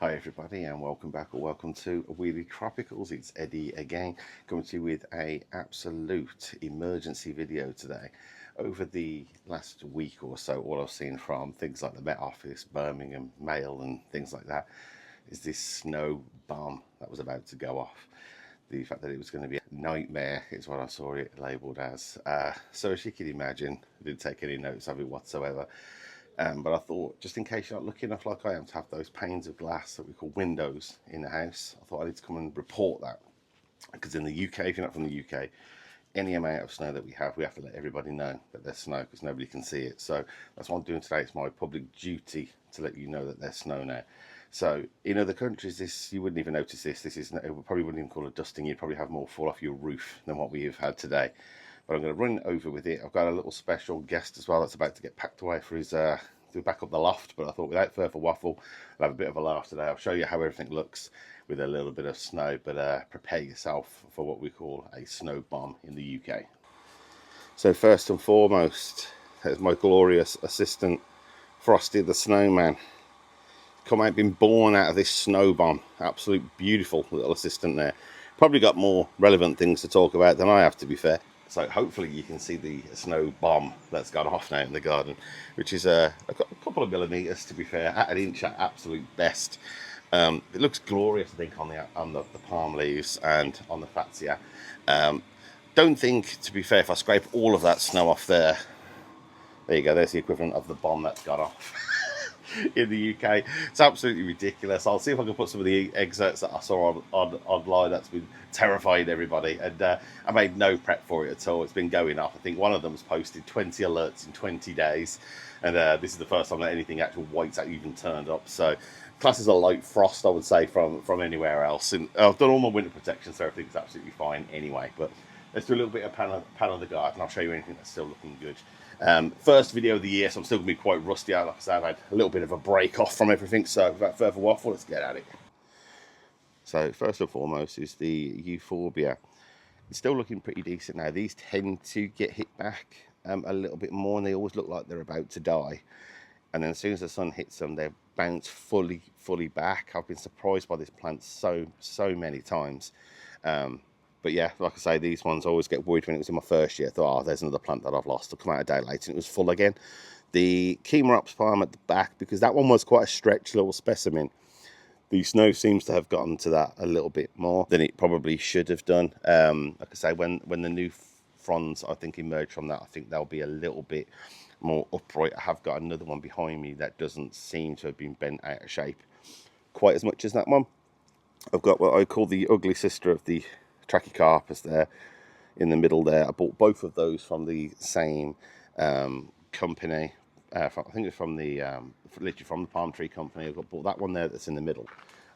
Hi everybody and welcome back or welcome to Wheelie Tropicals. It's Eddie again, coming to you with a absolute emergency video today. Over the last week or so, all I've seen from things like the Met Office, Birmingham Mail and things like that is this snow bomb that was about to go off. The fact that it was going to be a nightmare is what I saw it labelled as. So as you can imagine, I didn't take any notes of it whatsoever. But I thought, just in case you're not lucky enough like I am to have those panes of glass that we call windows in the house, I thought I need to come and report that. Because in the UK, if you're not from the UK, any amount of snow that we have to let everybody know that there's snow because nobody can see it. So that's what I'm doing today. It's my public duty to let you know that there's snow now. So in other countries, this you wouldn't even notice this. This is, it probably wouldn't even call it dusting. You'd probably have more fall off your roof than what we have had today. But I'm going to run over with it. I've got a little special guest as well that's about to get packed away for his to back up the loft. But I thought without further waffle, I'll have a bit of a laugh today. I'll show you how everything looks with a little bit of snow. But prepare yourself for what we call a snow bomb in the UK. So first and foremost, there's my glorious assistant, Frosty the Snowman. Come out, been born out of this snow bomb. Absolute beautiful little assistant there. Probably got more relevant things to talk about than I have, to be fair. So hopefully you can see the snow bomb that's gone off now in the garden, which is a couple of millimetres, to be fair, at an inch at absolute best. It looks glorious, I think, on the palm leaves and on the fatsia. Don't think, to be fair, if I scrape all of that snow off there you go, there's the equivalent of the bomb that's gone off. In the UK, it's absolutely ridiculous. I'll see if I can put some of the excerpts that I saw online that's been terrifying everybody, and I made no prep for it at all. It's been going off. I think one of them's posted 20 alerts in 20 days, and this is the first time that anything actual white's actually even turned up. So classes a light frost, I would say, from anywhere else. And I've done all my winter protection, so everything's absolutely fine anyway. But let's do a little bit of pan of the garden. I'll show you anything that's still looking good. First video of the year, so I'm still going to be quite rusty out. Like I said, I've had a little bit of a break off from everything, so without further waffle, let's get at it. So first and foremost is the euphorbia. It's still looking pretty decent now. These tend to get hit back a little bit more, and they always look like they're about to die. And then as soon as the sun hits them, they bounce fully back. I've been surprised by this plant so many times. But yeah, like I say, these ones I always get worried when it was in my first year. I thought, oh, there's another plant that I've lost. I'll come out a day later and it was full again. The Chemerops palm at the back, because that one was quite a stretched little specimen. The snow seems to have gotten to that a little bit more than it probably should have done. Like I say, when the new fronds, I think, emerge from that, I think they'll be a little bit more upright. I have got another one behind me that doesn't seem to have been bent out of shape quite as much as that one. I've got what I call the ugly sister of the Trachycarpus there in the middle there. I bought both of those from the same company. I think it's from the literally from the palm tree company. I've bought that one there that's in the middle,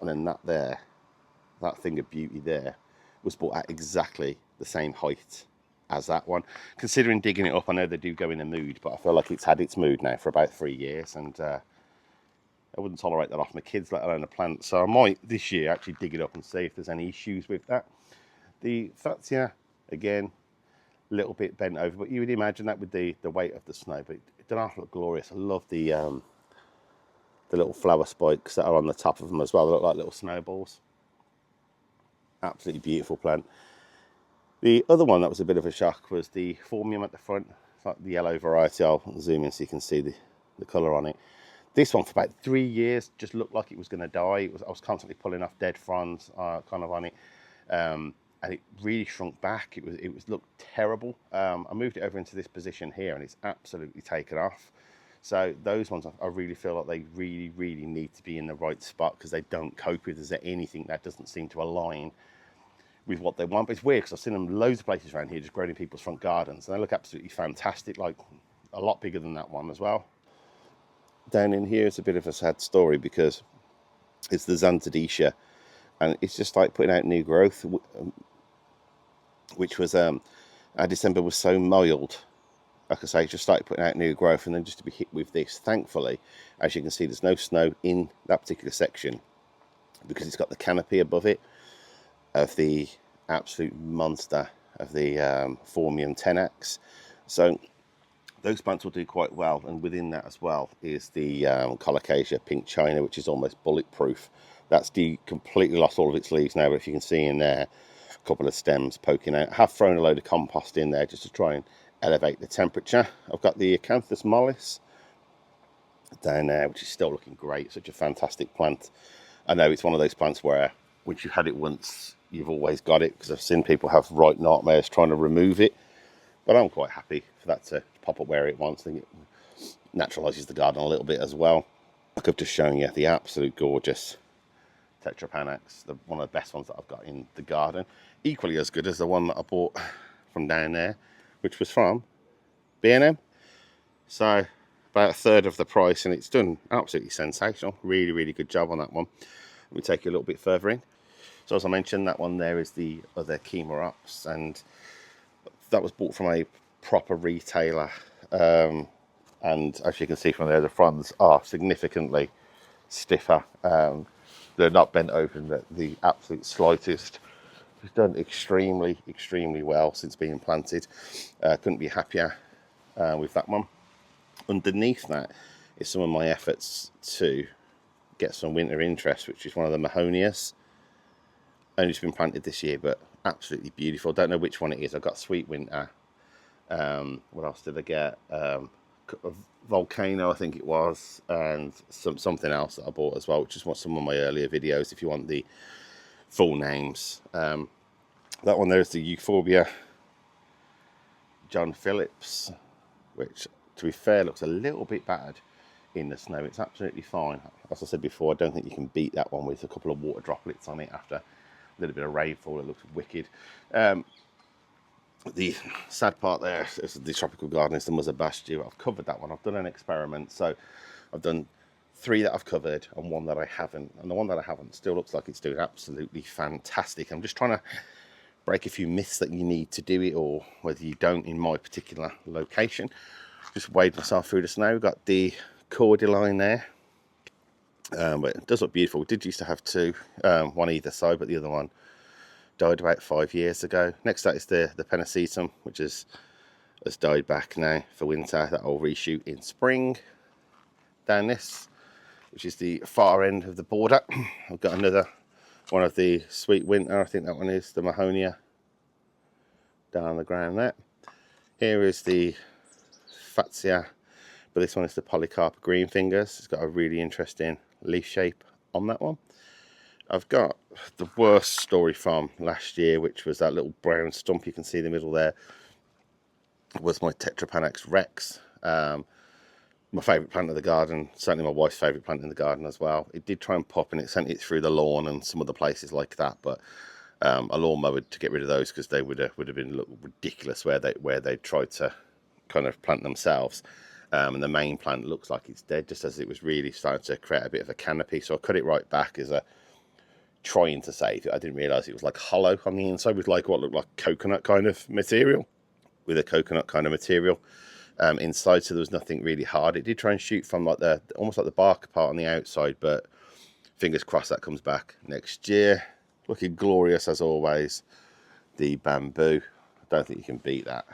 and then that thing of beauty there was bought at exactly the same height as that one. Considering digging it up, I know they do go in a mood, but I feel like it's had its mood now for about 3 years, and I wouldn't tolerate that off my kids, let alone a plant. So I might this year actually dig it up and see if there's any issues with that. The fatsia, again, a little bit bent over, but you would imagine that with the weight of the snow. But it doesn't look glorious. I love the little flower spikes that are on the top of them as well. They look like little snowballs. Absolutely beautiful plant. The other one that was a bit of a shock was the Formium at the front. It's like the yellow variety. I'll zoom in so you can see the colour on it. This one, for about 3 years, just looked like it was going to die. I was constantly pulling off dead fronds kind of on it. And it really shrunk back. It was looked terrible. I moved it over into this position here, and it's absolutely taken off. So those ones, I really feel like they really need to be in the right spot, because they don't cope with. Is there anything that doesn't seem to align with what they want? But it's weird, because I've seen them loads of places around here just growing in people's front gardens, and they look absolutely fantastic, like a lot bigger than that one as well. Down in here is a bit of a sad story, because it's the Xanthodecia, and it's just like putting out new growth, which was our December was so mild. Like I say, just started putting out new growth, and then just to be hit with this, thankfully, as you can see, there's no snow in that particular section, because it's got the canopy above it of the absolute monster of the Formium tenax. So those plants will do quite well, and within that as well is the colocasia pink china, which is almost bulletproof. That's completely lost all of its leaves now, but if you can see in there, a couple of stems poking out. I have thrown a load of compost in there just to try and elevate the temperature. I've got the acanthus mollis down there, which is still looking great. Such a fantastic plant. I know it's one of those plants where once you've had it once, you've always got it, because I've seen people have right nightmares trying to remove it. But I'm quite happy for that to pop up where it wants. I think it naturalises the garden a little bit as well. I could have just shown you the absolute gorgeous tetrapanax, one of the best ones that I've got in the garden. Equally as good as the one that I bought from down there, which was from B&M. So about a third of the price, and it's done absolutely sensational. Really, really good job on that one. Let me take you a little bit further in. So as I mentioned, that one there is the other Chemorops, and that was bought from a proper retailer, and as you can see from there, the fronds are significantly stiffer. They're not bent over in the absolute slightest. It's done extremely, extremely well since being planted. Couldn't be happier with that one. Underneath that is some of my efforts to get some winter interest, which is one of the Mahonias. Only just been planted this year, but absolutely beautiful. Don't know which one it is. I've got Sweet Winter. What else did I get? Volcano, I think it was, and something else that I bought as well, which is some of my earlier videos if you want the full names. That one there is the Euphorbia John Phillips, which, to be fair, looks a little bit bad in the snow. It's absolutely fine. As I said before, I don't think you can beat that one with a couple of water droplets on it after a little bit of rainfall. It looks wicked. The sad part there is the tropical garden is the Muzabastu. I've covered that one. I've done an experiment, so I've done 3 that I've covered and 1 that I haven't, and the one that I haven't still looks like it's doing absolutely fantastic. I'm just trying to break a few myths that you need to do it, or whether you don't, in my particular location. Just wade myself through the snow. Got the cordyline there, but it does look beautiful. We did used to have 2, one either side, but the other one died about 5 years ago. Next up is the Pennisetum, which has died back now for winter. That will reshoot in spring. Down this, which is the far end of the border, I've got another one of the Sweet Winter. I think that one is the Mahonia down on the ground there. Here is the Fatsia, but this one is the Polycarp Green Fingers. It's got a really interesting leaf shape on that one. I've got the worst story from last year, which was that little brown stump you can see in the middle there. It was my Tetrapanax Rex. My favourite plant of the garden, certainly my wife's favourite plant in the garden as well. It did try and pop, and it sent it through the lawn and some other places like that, but a lawnmower to get rid of those, because they would have been look ridiculous where they tried to kind of plant themselves. And the main plant looks like it's dead, just as it was really starting to create a bit of a canopy. So I cut it right back as a trying to save it. I didn't realise it was like hollow on the inside with like what looked like coconut kind of material, inside, so there was nothing really hard. It did try and shoot from like almost like the bark part on the outside, but fingers crossed that comes back next year. Looking glorious as always. The bamboo, I don't think you can beat that.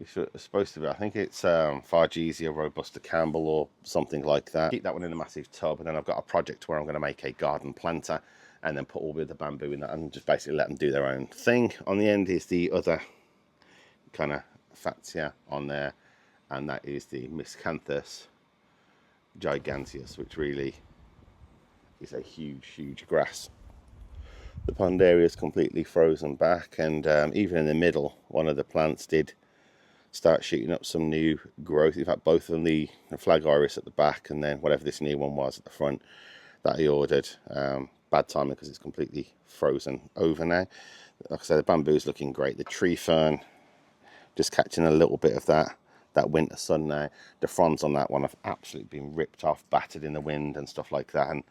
It's supposed to be, I think it's Fargesia Robusta Campbell or something like that. Keep that one in a massive tub, and then I've got a project where I'm going to make a garden planter and then put all the bamboo in that and just basically let them do their own thing. On the end is the other kind of Fatsia on there, and that is the Miscanthus giganteus, which really is a huge grass. The pond area is completely frozen back, and even in the middle, one of the plants did start shooting up some new growth. In fact, both of them, the flag iris at the back and then whatever this new one was at the front, that I ordered. Bad timing because it's completely frozen over now. Like I said, the bamboo's looking great. The tree fern just catching a little bit of that winter sun now. The fronds on that one have absolutely been ripped off, battered in the wind and stuff like that, and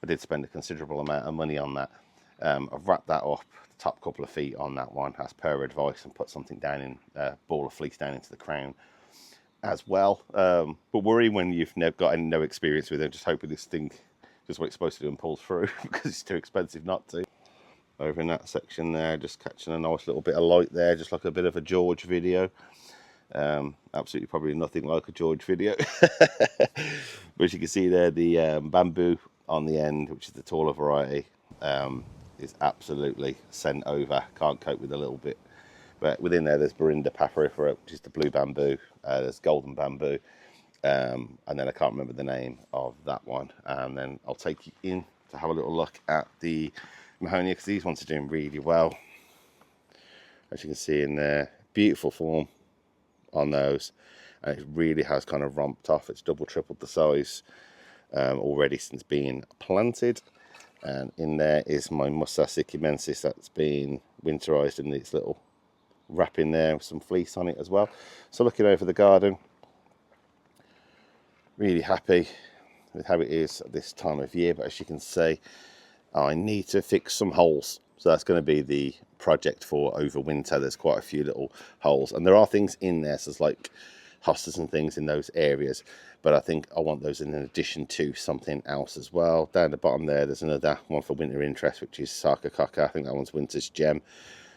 I did spend a considerable amount of money on that. I've wrapped that up, the top couple of feet on that one as per advice, and put something down in a ball of fleece down into the crown as well. But worry when you've got no experience with it. Just hoping this thing does what it's supposed to do and pulls through, because it's too expensive not to. Over in that section there, just catching a nice little bit of light there, just like a bit of a George video. Absolutely probably nothing like a George video. But as you can see there, the bamboo on the end, which is the taller variety, is absolutely sent over. Can't cope with a little bit. But within there, there's Burinda papyrifera, which is the blue bamboo. There's golden bamboo. And then I can't remember the name of that one. And then I'll take you in to have a little look at the Mahonia, because these ones are doing really well. As you can see in there, beautiful form on those, and it really has kind of romped off. It's double, tripled the size already since being planted. And in there is my Mussa sicumensis that's been winterized in this little wrap in there with some fleece on it as well. So looking over the garden, really happy with how it is at this time of year. But as you can see, I need to fix some holes. So that's going to be the project for over winter. There's quite a few little holes, and there are things in there, so it's like hostas and things in those areas, but I think I want those in addition to something else as well. Down the bottom there's another one for winter interest, which is Sarcococca. I think that one's winter's gem.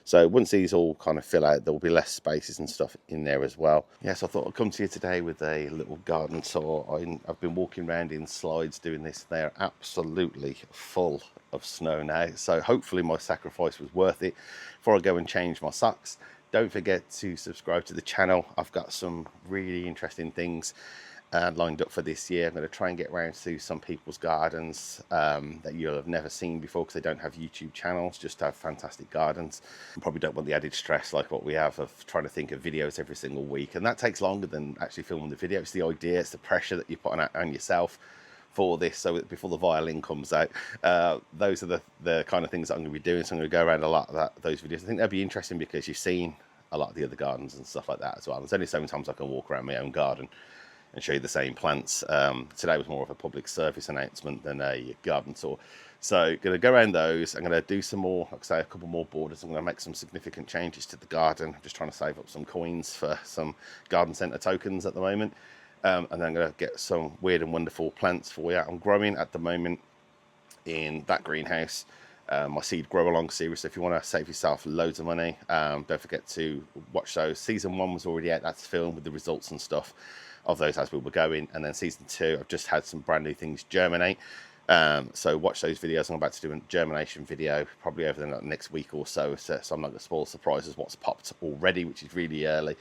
So once these all kind of fill out, there will be less spaces and stuff in there as well. Yes, I thought I'd come to you today with a little garden tour. I've been walking around in slides doing this. They're absolutely full of snow now. So hopefully my sacrifice was worth it. Before I go and change my socks, don't forget to subscribe to the channel. I've got some really interesting things lined up for this year. I'm going to try and get around to some people's gardens that you'll have never seen before, because they don't have YouTube channels, just have fantastic gardens. You probably don't want the added stress like what we have of trying to think of videos every single week, and that takes longer than actually filming the video. It's the idea, it's the pressure that you put on yourself for this, so that before the violin comes out, those are the kind of things that I'm going to be doing. So I'm going to go around a lot of those videos. I think that'll be interesting because you've seen a lot of the other gardens and stuff like that as well. There's only so many times I can walk around my own garden and show you the same plants. Today was more of a public service announcement than a garden tour. So going to go around those. I'm going to do some more, like I say, a couple more borders. I'm going to make some significant changes to the garden. I'm just trying to save up some coins for some garden centre tokens at the moment. And then I'm going to get some weird and wonderful plants for you. I'm growing at the moment in that greenhouse my seed grow along series. So if you want to save yourself loads of money, don't forget to watch those. Season 1 was already out. That's filmed with the results and stuff of those as we were going. And then season 2, I've just had some brand new things germinate. So watch those videos. I'm about to do a germination video probably over the next week or so. So I'm not going to spoil surprises what's popped already, which is really early.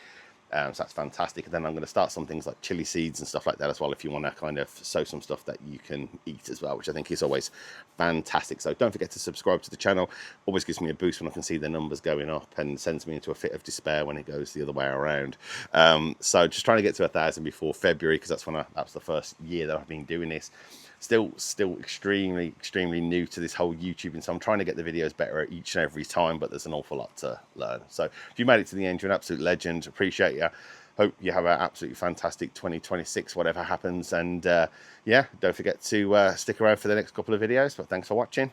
So that's fantastic. And then I'm going to start some things like chili seeds and stuff like that as well, if you want to kind of sow some stuff that you can eat as well, which I think is always fantastic. So don't forget to subscribe to the channel. Always gives me a boost when I can see the numbers going up, and sends me into a fit of despair when it goes the other way around. So just trying to get to 1,000 before February, because that's the first year that I've been doing this. Still extremely new to this whole YouTube, and so I'm trying to get the videos better each and every time, but there's an awful lot to learn. So if you made it to the end, you're an absolute legend. Appreciate you. Hope you have an absolutely fantastic 2026, whatever happens. And yeah, don't forget to stick around for the next couple of videos. But thanks for watching.